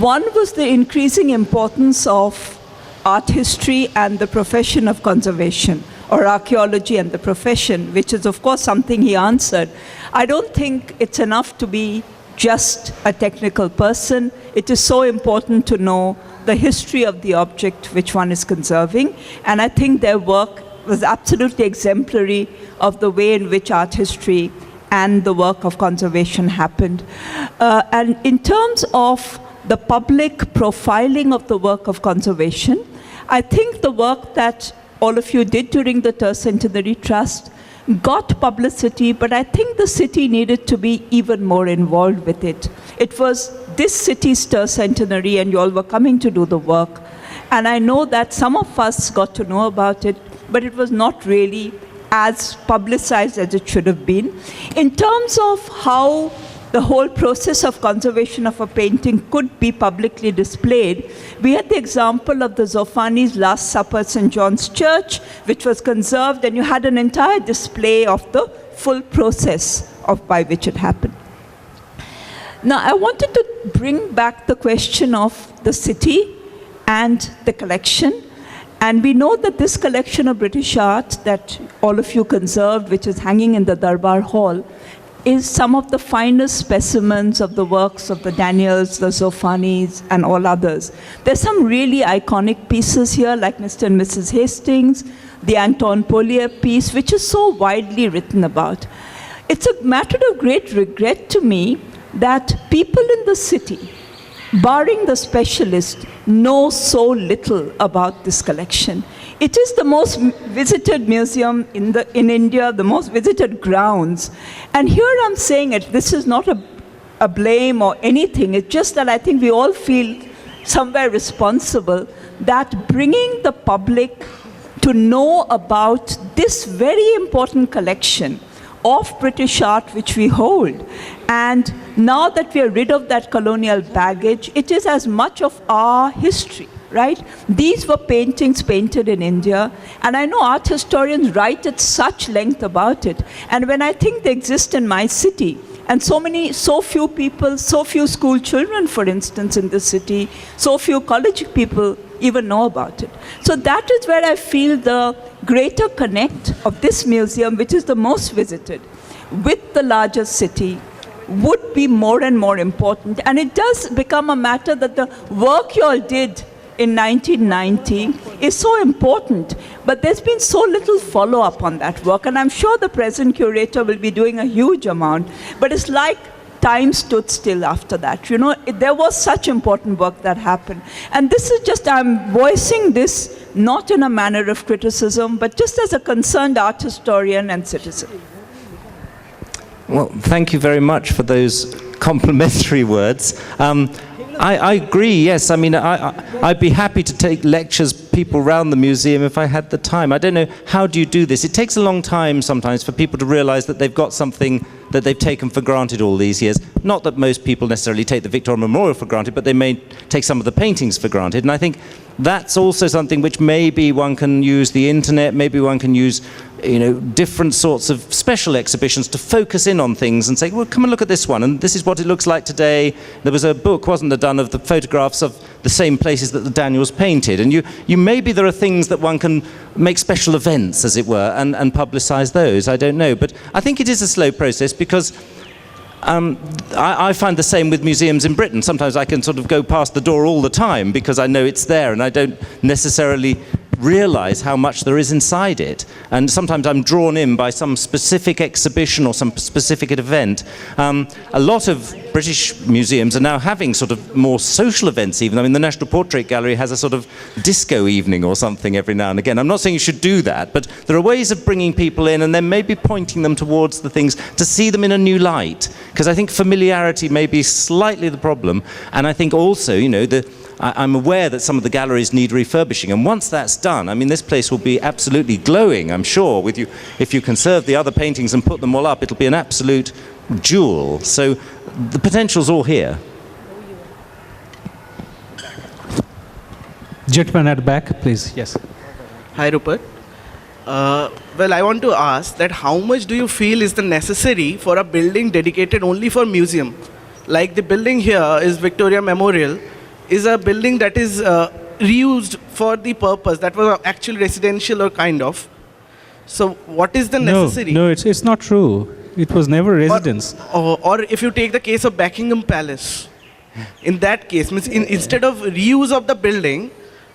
One was the increasing importance of art history and the profession of conservation, or archaeology and the profession, which is of course something he answered. I don't think it's enough to be just a technical person. It is so important to know the history of the object which one is conserving. And I think their work was absolutely exemplary of the way in which art history and the work of conservation happened. And in terms of the public profiling of the work of conservation, I think the work that all of you did during the Tercentenary Trust got publicity, but I think the city needed to be even more involved with it. It was this city's tercentenary, and you all were coming to do the work. And I know that some of us got to know about it, but it was not really as publicized as it should have been. In terms of how the whole process of conservation of a painting could be publicly displayed, we had the example of the Zoffani's Last Supper at St. John's Church, which was conserved, and you had an entire display of the full process by which it happened. Now, I wanted to bring back the question of the city and the collection. And we know that this collection of British art that all of you conserved, which is hanging in the Darbar Hall, is some of the finest specimens of the works of the Daniels, the Zoffanis, and all others. There's some really iconic pieces here, like Mr. and Mrs. Hastings, the Anton Polier piece, which is so widely written about. It's a matter of great regret to me that people in the city, barring the specialist, know so little about this collection. It is the most visited museum in India, the most visited grounds. And here I'm saying it, this is not a blame or anything. It's just that I think we all feel somewhere responsible that bringing the public to know about this very important collection of British art which we hold. And now that we are rid of that colonial baggage, it is as much of our history, right? These were paintings painted in India, and I know art historians write at such length about it. And when I think they exist in my city, and so few people, so few school children, for instance, in this city, so few college people even know about it. So that is where I feel the greater connect of this museum, which is the most visited, with the larger city, would be more and more important. And it does become a matter that the work you all did in 1990 is so important, but there's been so little follow-up on that work, and I'm sure the present curator will be doing a huge amount, but it's like time stood still after that. You know, there was such important work that happened. And this is just, I'm voicing this not in a manner of criticism, but just as a concerned art historian and citizen. Well, thank you very much for those complimentary words. I agree, yes. I mean, I'd be happy to take lectures, people around the museum, if I had the time. I don't know, how do you do this? It takes a long time sometimes for people to realize that they've got something that they've taken for granted all these years. Not that most people necessarily take the Victoria Memorial for granted, but they may take some of the paintings for granted. And I think that's also something which maybe one can use the internet, maybe one can use, you know, different sorts of special exhibitions to focus in on things and say, well, come and look at this one, and this is what it looks like today. There was a book, wasn't there, done of the photographs of the same places that the Daniels painted, and you maybe there are things that one can make special events, as it were, and publicize those. I don't know, but I think it is a slow process because I find the same with museums in Britain. Sometimes I can sort of go past the door all the time because I know it's there, and I don't necessarily realize how much there is inside it. And sometimes I'm drawn in by some specific exhibition or some specific event. A lot of British museums are now having sort of more social events even. I mean, the National Portrait Gallery has a sort of disco evening or something every now and again. I'm not saying you should do that, but there are ways of bringing people in and then maybe pointing them towards the things to see them in a new light. Because I think familiarity may be slightly the problem. And I think also, you know, I'm aware that some of the galleries need refurbishing, and once that's done, I mean, this place will be absolutely glowing, I'm sure, with you. If you conserve the other paintings and put them all up, it'll be an absolute jewel. So the potential's all here. Gentleman at the back, please. Yes. Hi, Rupert. Well, I want to ask that how much do you feel is the necessary for a building dedicated only for museum? Like the building here is Victoria Memorial, is a building that is reused for the purpose that was actually residential or kind of. So what is the necessary? No, it's not true. It was never residence. Or if you take the case of Buckingham Palace, in that case, means instead of reuse of the building,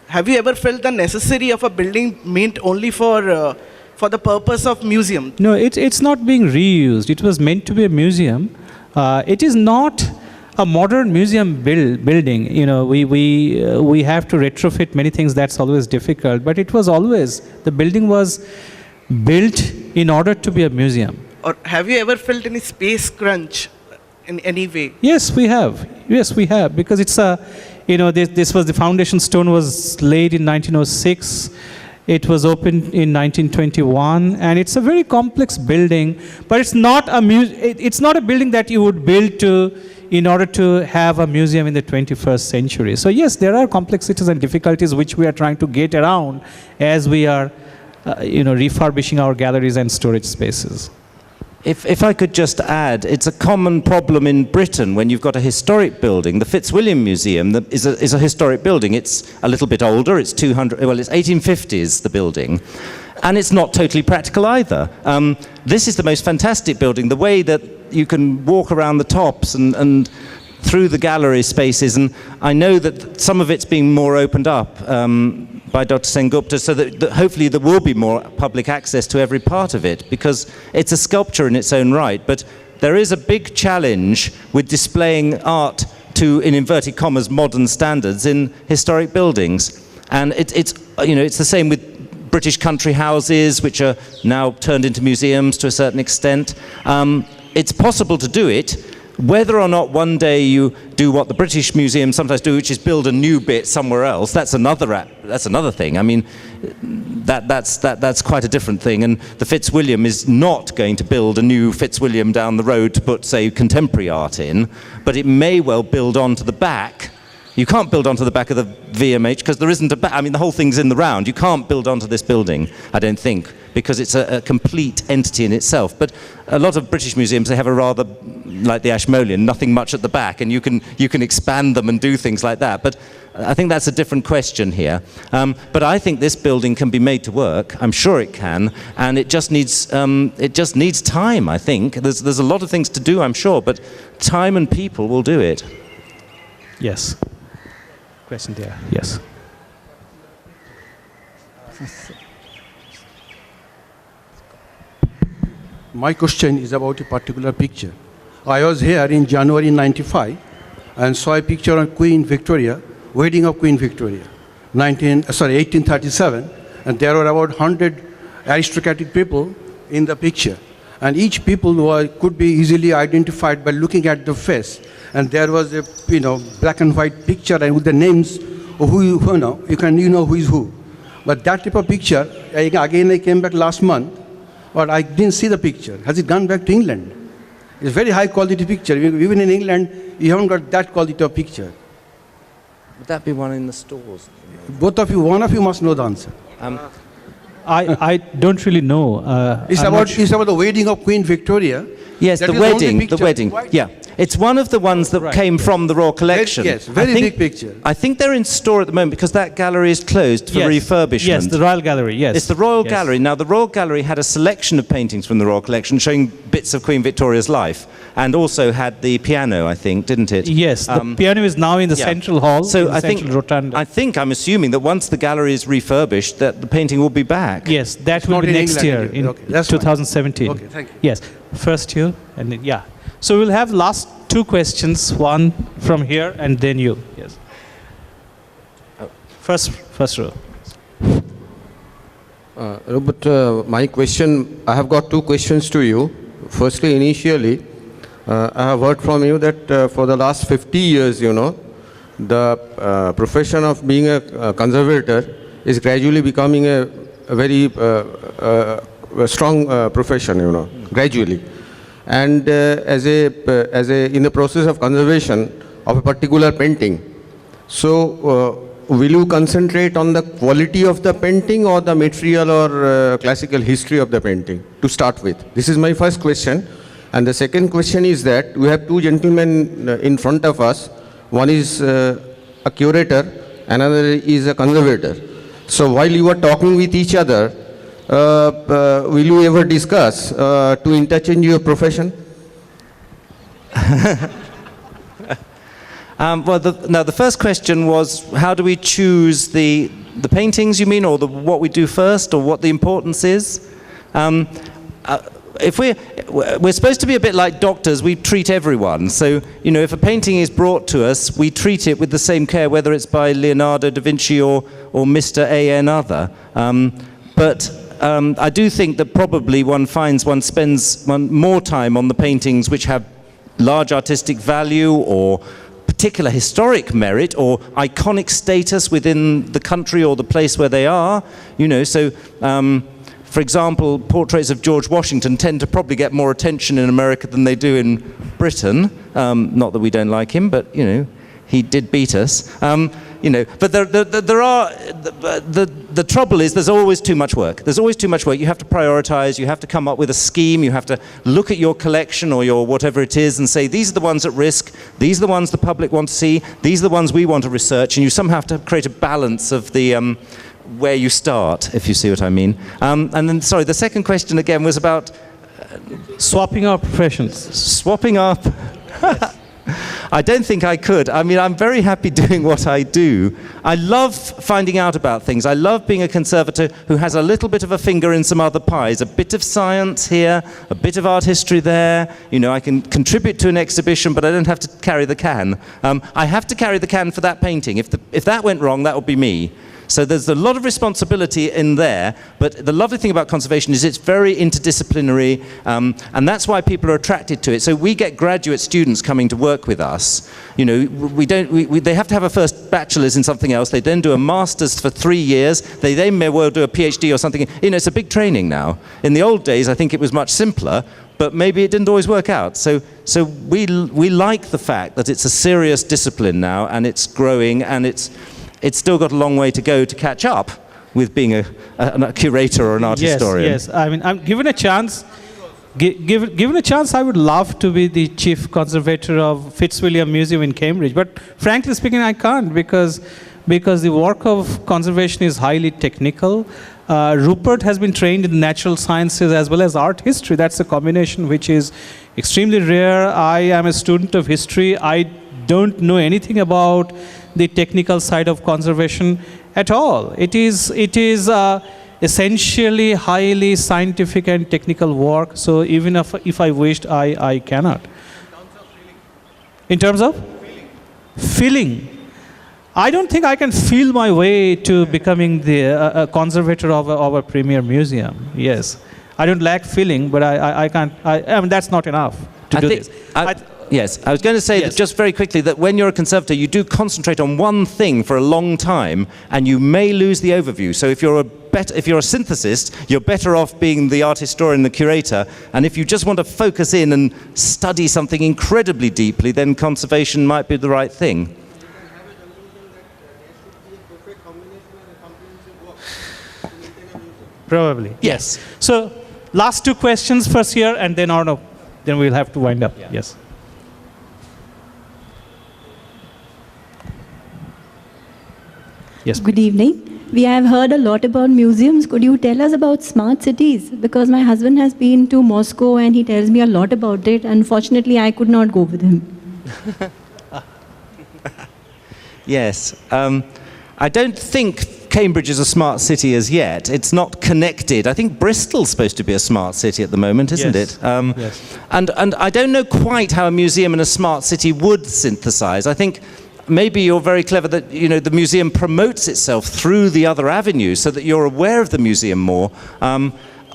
have you ever felt the necessary of a building meant only for the purpose of museum? No, it's not being reused. It was meant to be a museum. It is not a modern museum building. You know, we have to retrofit many things. That's always difficult. But it was always, the building was built in order to be a museum. Or have you ever felt any space crunch in any way? Yes, we have. Yes, we have. Because it's a, you know, this was the foundation stone was laid in 1906. It was opened in 1921, and it's a very complex building. But it's not it's not a building that you would build in order to have a museum in the 21st century. So yes, there are complexities and difficulties which we are trying to get around as we are, refurbishing our galleries and storage spaces. If I could just add, it's a common problem in Britain when you've got a historic building. The Fitzwilliam Museum is a historic building. It's a little bit older. It's 1850s, the building. And it's not totally practical either. This is the most fantastic building. The way that you can walk around the tops and through the gallery spaces, and I know that some of it's being more opened up by Dr. Sengupta, so that hopefully there will be more public access to every part of it, because it's a sculpture in its own right. But there is a big challenge with displaying art to, in inverted commas, modern standards in historic buildings. And it's the same with British country houses, which are now turned into museums to a certain extent. It's possible to do it. Whether or not one day you do what the British Museum sometimes do, which is build a new bit somewhere else, that's another thing. I mean, that's quite a different thing. And the Fitzwilliam is not going to build a new Fitzwilliam down the road to put, say, contemporary art in, but it may well build onto the back. You can't build onto the back of the VMH because there isn't a back. I mean, the whole thing's in the round. You can't build onto this building, I don't think, because it's a complete entity in itself. But a lot of British museums, they have a rather, like the Ashmolean, nothing much at the back, and you can expand them and do things like that. But I think that's a different question here. But I think this building can be made to work. I'm sure it can, and it just needs time. I think there's a lot of things to do, I'm sure, but time and people will do it. Yes. Question there. Yes. My question is about a particular picture. I was here in January '95 and saw a picture of Queen Victoria, wedding of Queen Victoria, 1837, and there were about 100 aristocratic people in the picture, and each people could be easily identified by looking at the face. And there was a black and white picture and with the names of who you know who is who. But that type of picture, again I came back last month, but I didn't see the picture. Has it gone back to England? It's very high quality picture. Even in England, you haven't got that quality of picture. Would that be one in the stores? Both of you, one of you must know the answer. I don't really know. It's about the wedding of Queen Victoria. Yes, the wedding. Yeah, It's one of the ones that came from the Royal Collection. Yes, very big picture. I think they're in store at the moment because that gallery is closed for refurbishment. Yes, the Royal Gallery, yes. It's the Royal Gallery. Now, the Royal Gallery had a selection of paintings from the Royal Collection showing bits of Queen Victoria's life, and also had the piano, I think, didn't it? Yes, the piano is now in the central hall, so in the central rotunda. I'm assuming that once the gallery is refurbished, that the painting will be back. Yes, that will be next year, in 2017. Okay, thank you. Yes, first you, and then, yeah. So we'll have last two questions, one from here, and then you. Yes. First row. Rupert, my question, I have got two questions to you. Firstly, initially, I have heard from you that for the last 50 years, the profession of being a conservator is gradually becoming a very strong profession, gradually. And in the process of conservation of a particular painting, so will you concentrate on the quality of the painting or the material or classical history of the painting to start with? This is my first question. And the second question is that we have two gentlemen in front of us. One is a curator, another is a conservator. So while you are talking with each other, will you ever discuss to interchange your profession? Well, the first question was, how do we choose the paintings, you mean, or what we do first, or what the importance is? If we're supposed to be a bit like doctors, we treat everyone. So, if a painting is brought to us, we treat it with the same care, whether it's by Leonardo da Vinci or Mr. A.N. other. But I do think that probably one spends more time on the paintings which have large artistic value or particular historic merit or iconic status within the country or the place where they are. So for example, portraits of George Washington tend to probably get more attention in America than they do in Britain. Not that we don't like him, but he did beat us. But there are the trouble is there's always too much work. There's always too much work. You have to prioritize. You have to come up with a scheme. You have to look at your collection or your whatever it is and say, these are the ones at risk. These are the ones the public want to see. These are the ones we want to research. And you somehow have to create a balance of the where you start, if you see what I mean. And then, sorry, the second question again was about swapping our professions. Swapping up. Yes. I don't think I could. I mean, I'm very happy doing what I do. I love finding out about things. I love being a conservator who has a little bit of a finger in some other pies, a bit of science here, a bit of art history there. I can contribute to an exhibition, but I don't have to carry the can. I have to carry the can for that painting. If that went wrong, that would be me. So there's a lot of responsibility in there, but the lovely thing about conservation is it's very interdisciplinary, and that's why people are attracted to it. So we get graduate students coming to work with us. They have to have a first bachelor's in something else. They then do a master's for 3 years. They then may well do a PhD or something. It's a big training now. In the old days, I think it was much simpler, but maybe it didn't always work out. So we like the fact that it's a serious discipline now, and it's growing, and it's still got a long way to go to catch up with being a curator or an art historian. Yes, I mean, I'm given a chance. Given a chance, I would love to be the chief conservator of Fitzwilliam Museum in Cambridge. But frankly speaking, I can't because the work of conservation is highly technical. Rupert has been trained in natural sciences as well as art history. That's a combination which is extremely rare. I am a student of history. I don't know anything about the technical side of conservation at all. It is essentially highly scientific and technical work. So even if I wished, I cannot. In terms of feeling, I don't think I can feel my way to becoming a conservator of a premier museum. Yes, I don't lack feeling, but I can't. I mean, that's not enough to do this. Yes, I was going to say that just very quickly that when you're a conservator, you do concentrate on one thing for a long time, and you may lose the overview. So if you're a synthesist, you're better off being the art historian, the curator. And if you just want to focus in and study something incredibly deeply, then conservation might be the right thing. Probably. Yes. So last two questions first here, and then Arno. Then we'll have to wind up. Yeah. Yes. Yes. Good evening. We have heard a lot about museums. Could you tell us about smart cities? Because my husband has been to Moscow and he tells me a lot about it. Unfortunately, I could not go with him. Yes. I don't think Cambridge is a smart city as yet. It's not connected. I think Bristol's supposed to be a smart city at the moment, isn't Yes. it? Yes. And I don't know quite how a museum in a smart city would synthesize. I think maybe you're very clever that the museum promotes itself through the other avenues so that you're aware of the museum more.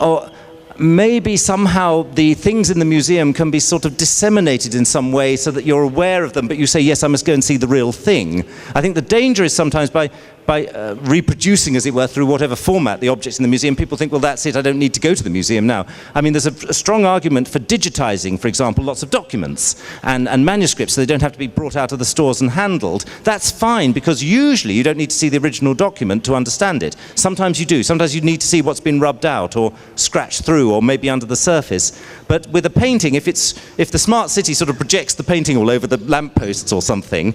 Or maybe somehow the things in the museum can be sort of disseminated in some way so that you're aware of them, but you say, yes, I must go and see the real thing. I think the danger is sometimes by reproducing, as it were, through whatever format the objects in the museum, people think, well, that's it, I don't need to go to the museum now. I mean, there's a strong argument for digitizing, for example, lots of documents and manuscripts so they don't have to be brought out of the stores and handled. That's fine, because usually you don't need to see the original document to understand it. Sometimes you do. Sometimes you need to see what's been rubbed out or scratched through or maybe under the surface. But with a painting, if the smart city sort of projects the painting all over the lampposts or something,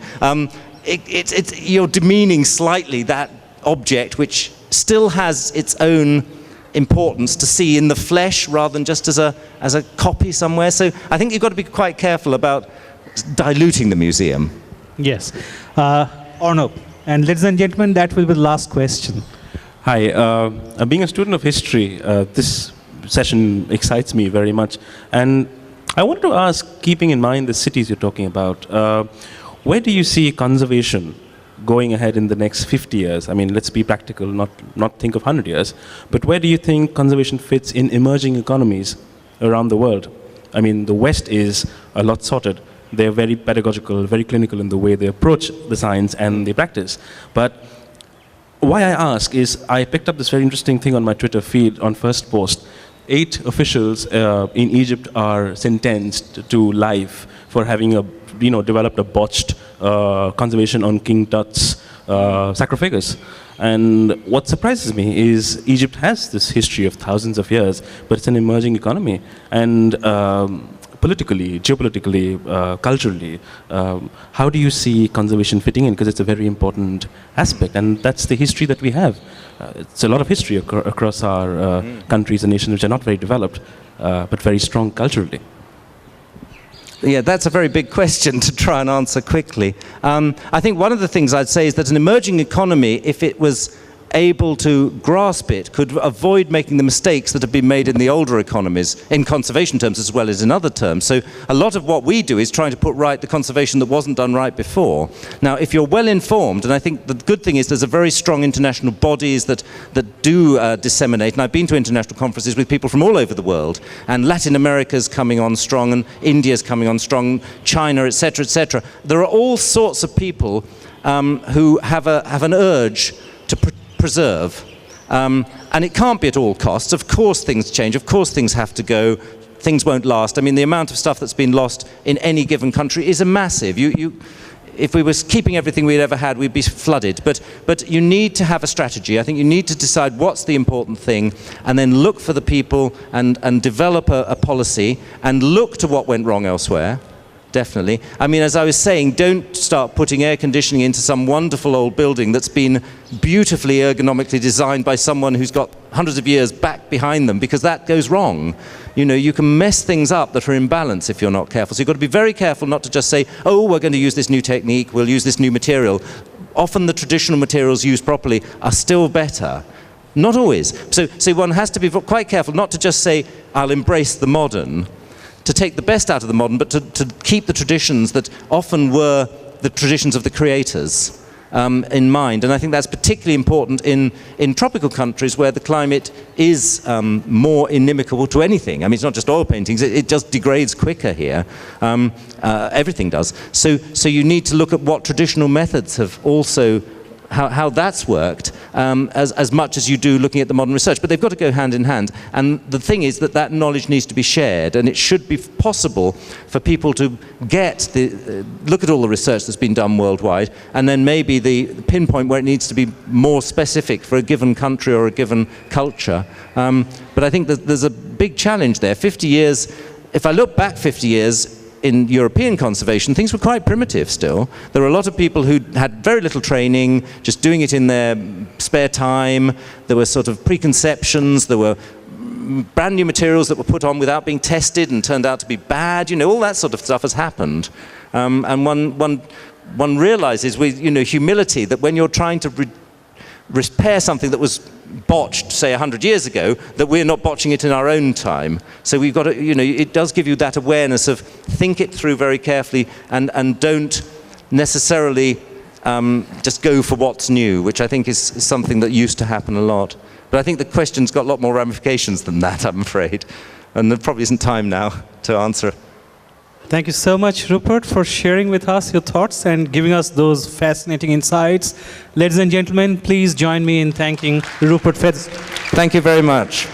you're demeaning slightly that object, which still has its own importance to see in the flesh rather than just as a copy somewhere. So I think you've got to be quite careful about diluting the museum. Yes. Arnav. And ladies and gentlemen, that will be the last question. Hi. Being a student of history, this session excites me very much. And I wanted to ask, keeping in mind the cities you're talking about, where do you see conservation going ahead in the next 50 years? I mean, let's be practical, not think of 100 years. But where do you think conservation fits in emerging economies around the world? I mean, the West is a lot sorted. They're very pedagogical, very clinical in the way they approach the science and they practice. But why I ask is, I picked up this very interesting thing on my Twitter feed on first post. 8 officials in Egypt are sentenced to life for having developed a botched conservation on King Tut's sarcophagus. And what surprises me is Egypt has this history of thousands of years, but it's an emerging economy. And politically, geopolitically, culturally, how do you see conservation fitting in? Because it's a very important aspect, and that's the history that we have. It's a lot of history across our countries and nations which are not very developed, but very strong culturally. Yeah, that's a very big question to try and answer quickly. I think one of the things I'd say is that an emerging economy, if it was able to grasp it, could avoid making the mistakes that have been made in the older economies, in conservation terms as well as in other terms. So a lot of what we do is trying to put right the conservation that wasn't done right before. Now, if you're well informed, and I think the good thing is there's a very strong international bodies that do disseminate, and I've been to international conferences with people from all over the world, and Latin America's coming on strong, and India's coming on strong, China, etc., etc. There are all sorts of people who have an urge to preserve. And it can't be at all costs. Of course things change, of course things have to go, things won't last. I mean, the amount of stuff that's been lost in any given country is a massive. If we were keeping everything we'd ever had, we'd be flooded. But you need to have a strategy. I think you need to decide what's the important thing, and then look for the people and develop a policy, and look to what went wrong elsewhere. Definitely. I mean, as I was saying, don't start putting air conditioning into some wonderful old building that's been beautifully ergonomically designed by someone who's got hundreds of years back behind them, because that goes wrong. You can mess things up that are in balance if you're not careful. So you've got to be very careful not to just say, oh, we're going to use this new technique, we'll use this new material. Often the traditional materials used properly are still better. Not always. So one has to be quite careful not to just say, I'll embrace the modern, to take the best out of the modern, but to keep the traditions that often were the traditions of the creators in mind. And I think that's particularly important in tropical countries where the climate is more inimical to anything. I mean, it's not just oil paintings, it just degrades quicker here. Everything does. So you need to look at what traditional methods have also, how that's worked, as much as you do looking at the modern research. But they've got to go hand in hand. And the thing is that knowledge needs to be shared, and it should be possible for people to look at all the research that's been done worldwide, and then maybe the pinpoint where it needs to be more specific for a given country or a given culture. But I think that there's a big challenge there. 50 years, if I look back 50 years, in European conservation, things were quite primitive still. There were a lot of people who had very little training, just doing it in their spare time. There were sort of preconceptions, there were brand new materials that were put on without being tested and turned out to be bad. You know, all that sort of stuff has happened. And one realizes with, you know, humility that when you're trying to repair something that was botched, say, 100 years ago, that we're not botching it in our own time. So we've got to, you know, it does give you that awareness of think it through very carefully and don't necessarily just go for what's new, which I think is something that used to happen a lot. But I think the question's got a lot more ramifications than that, I'm afraid. And there probably isn't time now to answer. Thank you so much, Rupert, for sharing with us your thoughts and giving us those fascinating insights. Ladies and gentlemen, please join me in thanking Rupert Featherstone. Thank you very much.